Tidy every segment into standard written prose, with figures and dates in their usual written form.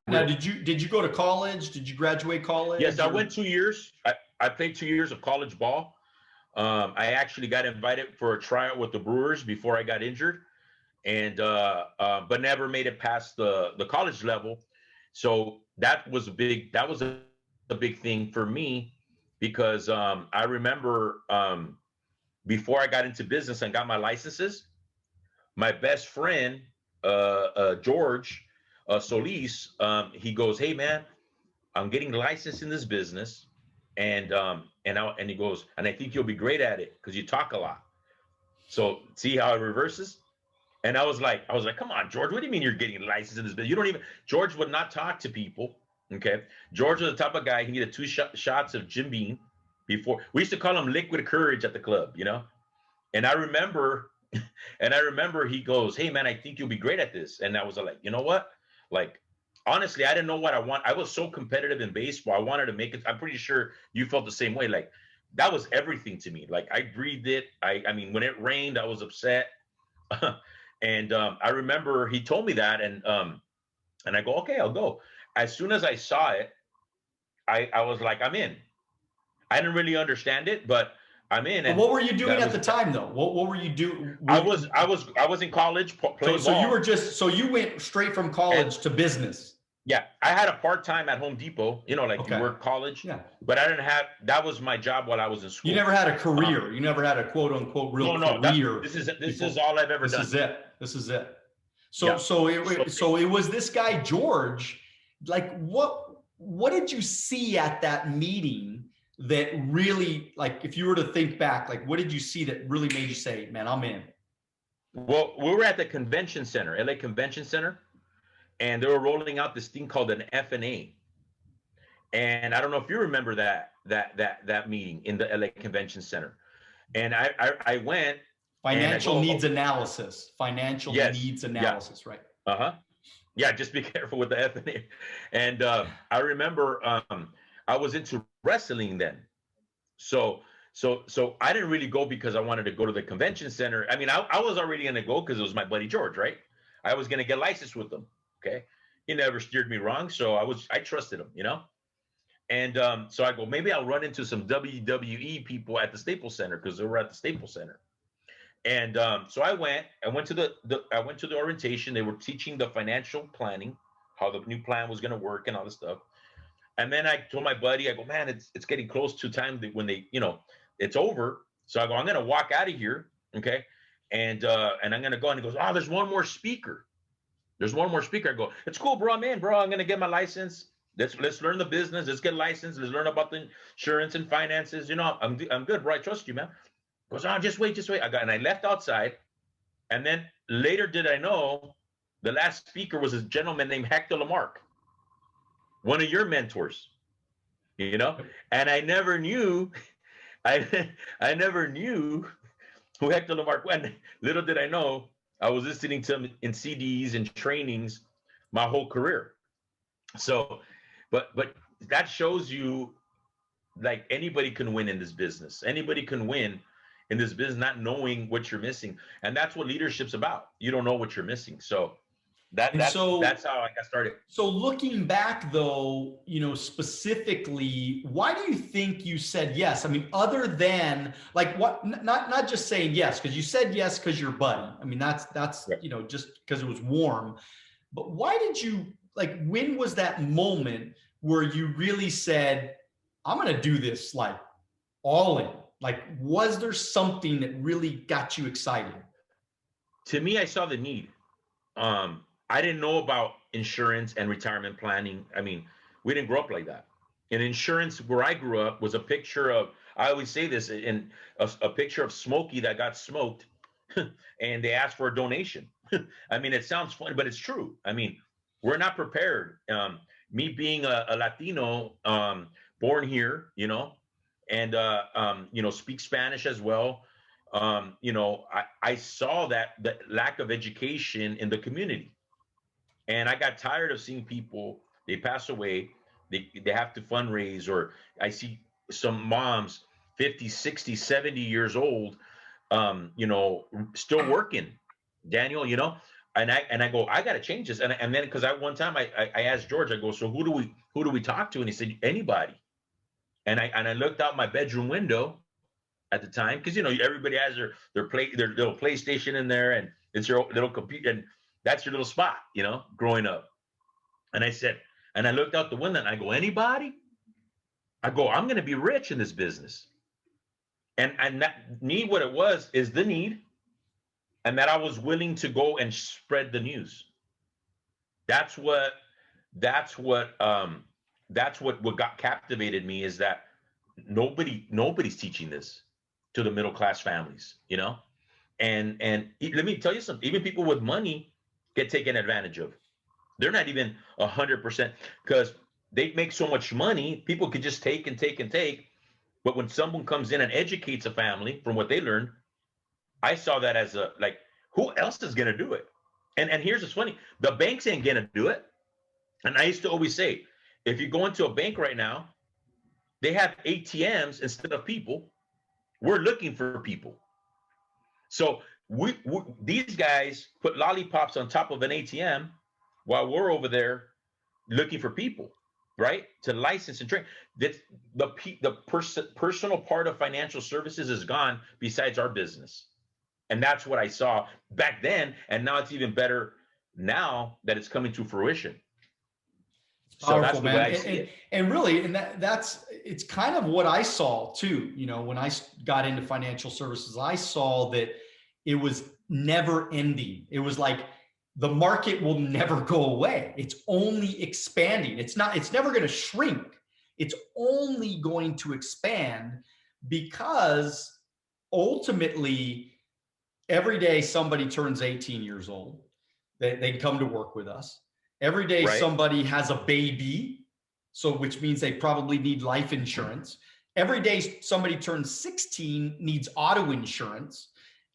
Now, did you go to college? Did you graduate college? Yes, I went 2 years. I played 2 years of college ball. I actually got invited for a tryout with the Brewers before I got injured, and but never made it past the college level. So that was a big thing for me because I remember before I got into business and got my licenses, my best friend George Solis, he goes, "Hey man, I'm getting licensed in this business, and he goes, and I think you'll be great at it because you talk a lot. So see how it reverses." And I was like, come on, George, what do you mean you're getting licensed in this business? You don't even. George would not talk to people. Okay, George was the type of guy he needed two shots of Jim Beam before. We used to call him Liquid Courage at the club, you know. And I remember, he goes, "Hey man, I think you'll be great at this." And I was like, you know what, like. Honestly, I didn't know what I want. I was so competitive in baseball. I wanted to make it. I'm pretty sure you felt the same way. Like that was everything to me. Like I breathed it. I mean, when it rained, I was upset. And I remember he told me that, and I go, okay, I'll go. As soon as I saw it, I was like, I'm in. I didn't really understand it, but I'm in. And what were you doing at the time, though? What were you doing? I was in college playing so ball. you went straight from college to business. Yeah, I had a part-time at Home Depot, you know, like you work college. Yeah. But I didn't have, that was my job while I was in school. You never had a career. You never had a quote unquote real career. This is all I've ever done. This is it. So it was this guy, George. Like what did you see at that meeting that really, like, if you were to think back, like what did you see that really made you say, man, I'm in? Well, we were at the convention center, LA Convention Center. And they were rolling out this thing called an F&A. And I don't know if you remember that meeting in the LA Convention Center. And I went. Financial needs analysis. Financial needs analysis, right? Yeah, just be careful with the F&A. And I remember I was into wrestling then. So I didn't really go because I wanted to go to the convention center. I mean, I was already going to go because it was my buddy George, right? I was going to get licensed with them. Okay. He never steered me wrong. So I trusted him, you know? And so I go, maybe I'll run into some WWE people at the Staples Center because they were at the Staples Center. And so I went to the orientation. They were teaching the financial planning, how the new plan was going to work and all this stuff. And then I told my buddy, I go, man, it's getting close to time when they, you know, it's over. So I go, I'm going to walk out of here. Okay. And I'm going to go. And he goes, oh, there's one more speaker. There's one more speaker. I go, it's cool, bro. I'm in, bro. I'm going to get my license. Let's learn the business. Let's get licensed. Let's learn about the insurance and finances. You know, I'm good, bro. I trust you, man. He goes, oh, just wait. And I left outside. And then later did I know the last speaker was a gentleman named Hector Lamarck, one of your mentors, you know? And I never knew, I never knew who Hector Lamarck was. Little did I know, I was listening to him in CDs and trainings my whole career. So, but that shows you, like, anybody can win in this business. Anybody can win in this business, not knowing what you're missing. And that's what leadership's about. You don't know what you're missing. So that's how I got started. So looking back though, you know, specifically, why do you think you said yes? I mean, other than like what, not just saying yes, because you said yes because you're buddy. I mean, that's right. You know, just because it was warm. But why did you, like, when was that moment where you really said, I'm going to do this, like, all in? Like, was there something that really got you excited? To me, I saw the need. I didn't know about insurance and retirement planning. I mean, we didn't grow up like that. And insurance, where I grew up, was a picture of, I always say this, in a picture of Smokey that got smoked and they asked for a donation. I mean, it sounds funny, but it's true. I mean, we're not prepared. Me being a Latino, born here, you know, and, you know, speak Spanish as well. You know, I saw that lack of education in the community. And I got tired of seeing people, they pass away, they have to fundraise, or I see some moms, 50, 60, 70 years old, you know, still working. Daniel, you know, I go, I got to change this. And then, cause one time I asked George, I go, so who do we talk to? And he said, anybody. And I looked out my bedroom window at the time, because everybody has their little PlayStation in there, and it's your little computer, and that's your little spot, growing up. And I looked out the window and I go, anybody? I go, I'm going to be rich in this business. And that need, what it was, is the need, and that I was willing to go and spread the news. That's what what got captivated me, is that nobody's teaching this to the middle class families, and let me tell you something, even people with money get taken advantage of. They're not even 100%, because they make so much money, people could just take and take and take. But when someone comes in and educates a family from what they learned, I saw that as who else is going to do it? And here's what's funny, the banks ain't going to do it. And I used to always say, if you go into a bank right now, they have ATMs instead of people. We're looking for people. So these guys put lollipops on top of an ATM while we're over there looking for people, right? To license and train. The personal part of financial services is gone, besides our business. And that's what I saw back then. And now it's even better now that it's coming to fruition. So that's the way I see it. And really, it's kind of what I saw too. When I got into financial services, I saw that it was never ending. It was like the market will never go away. It's only expanding. It's never going to shrink. It's only going to expand, because ultimately every day somebody turns 18 years old. They come to work with us. Every day somebody has a baby, which means they probably need life insurance. Every day somebody turns 16, needs auto insurance.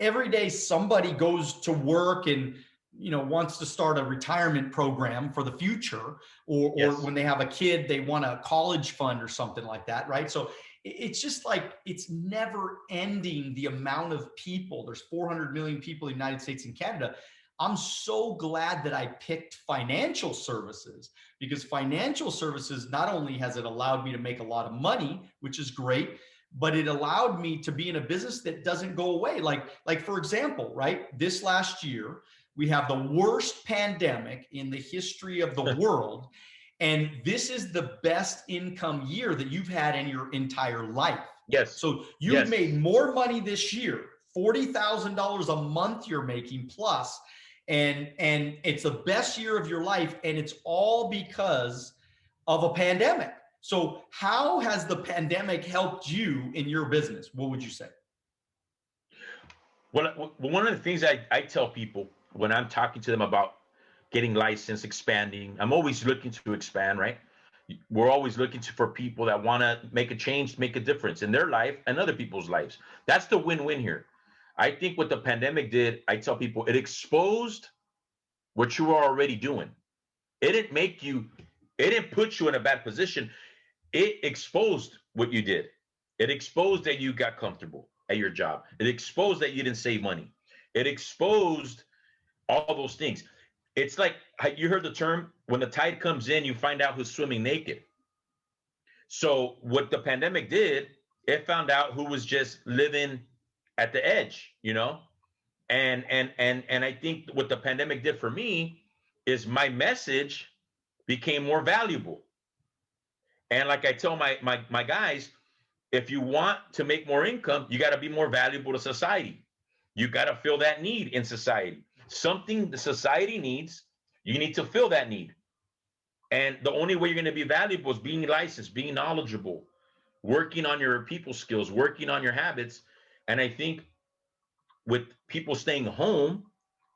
Every day somebody goes to work and wants to start a retirement program for the future, or when they have a kid, they want a college fund or something like that, right? So it's just like, it's never ending, the amount of people. There's 400 million people in the United States and Canada. I'm so glad that I picked financial services, because financial services, not only has it allowed me to make a lot of money, which is great, but it allowed me to be in a business that doesn't go away. Like for example, right? This last year, we have the worst pandemic in the history of the world. And this is the best income year that you've had in your entire life. Yes. So you've made more money this year, $40,000 a month you're making plus. And it's the best year of your life. And it's all because of a pandemic. So how has the pandemic helped you in your business? What would you say? Well, one of the things I tell people when I'm talking to them about getting licensed, expanding, I'm always looking to expand, right? We're always looking for people that want to make a change, make a difference in their life and other people's lives. That's the win-win here. I think what the pandemic did, I tell people, it exposed what you were already doing. It didn't put you in a bad position. It exposed what you did. It exposed that you got comfortable at your job. It exposed that you didn't save money. It exposed all those things. It's like, you heard the term, when the tide comes in, you find out who's swimming naked. So what the pandemic did, it found out who was just living at the edge, And I think what the pandemic did for me is my message became more valuable. And like I tell my guys, if you want to make more income, you got to be more valuable to society. You got to fill that need in society. Something the society needs, you need to fill that need. And the only way you're going to be valuable is being licensed, being knowledgeable, working on your people skills, working on your habits. And I think with people staying home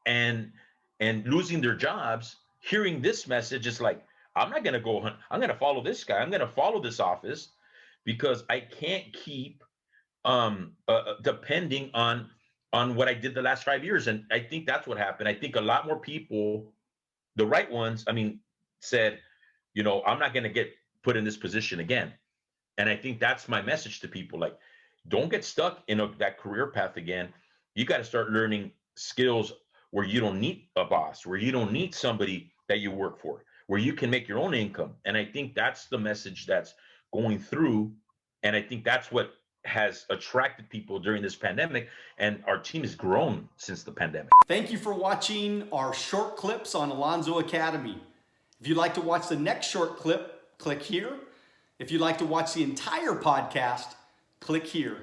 and losing their jobs, hearing this message is like, I'm not going to go hunt. I'm going to follow this guy. I'm going to follow this office, because I can't keep depending on what I did the last 5 years. And I think that's what happened. I think a lot more people, the right ones, said, I'm not going to get put in this position again. And I think that's my message to people. Like, don't get stuck in that career path again. You got to start learning skills where you don't need a boss, where you don't need somebody that you work for, where you can make your own income. And I think that's the message that's going through. And I think that's what has attracted people during this pandemic. And our team has grown since the pandemic. Thank you for watching our short clips on Alonzo Academy. If you'd like to watch the next short clip, click here. If you'd like to watch the entire podcast, click here.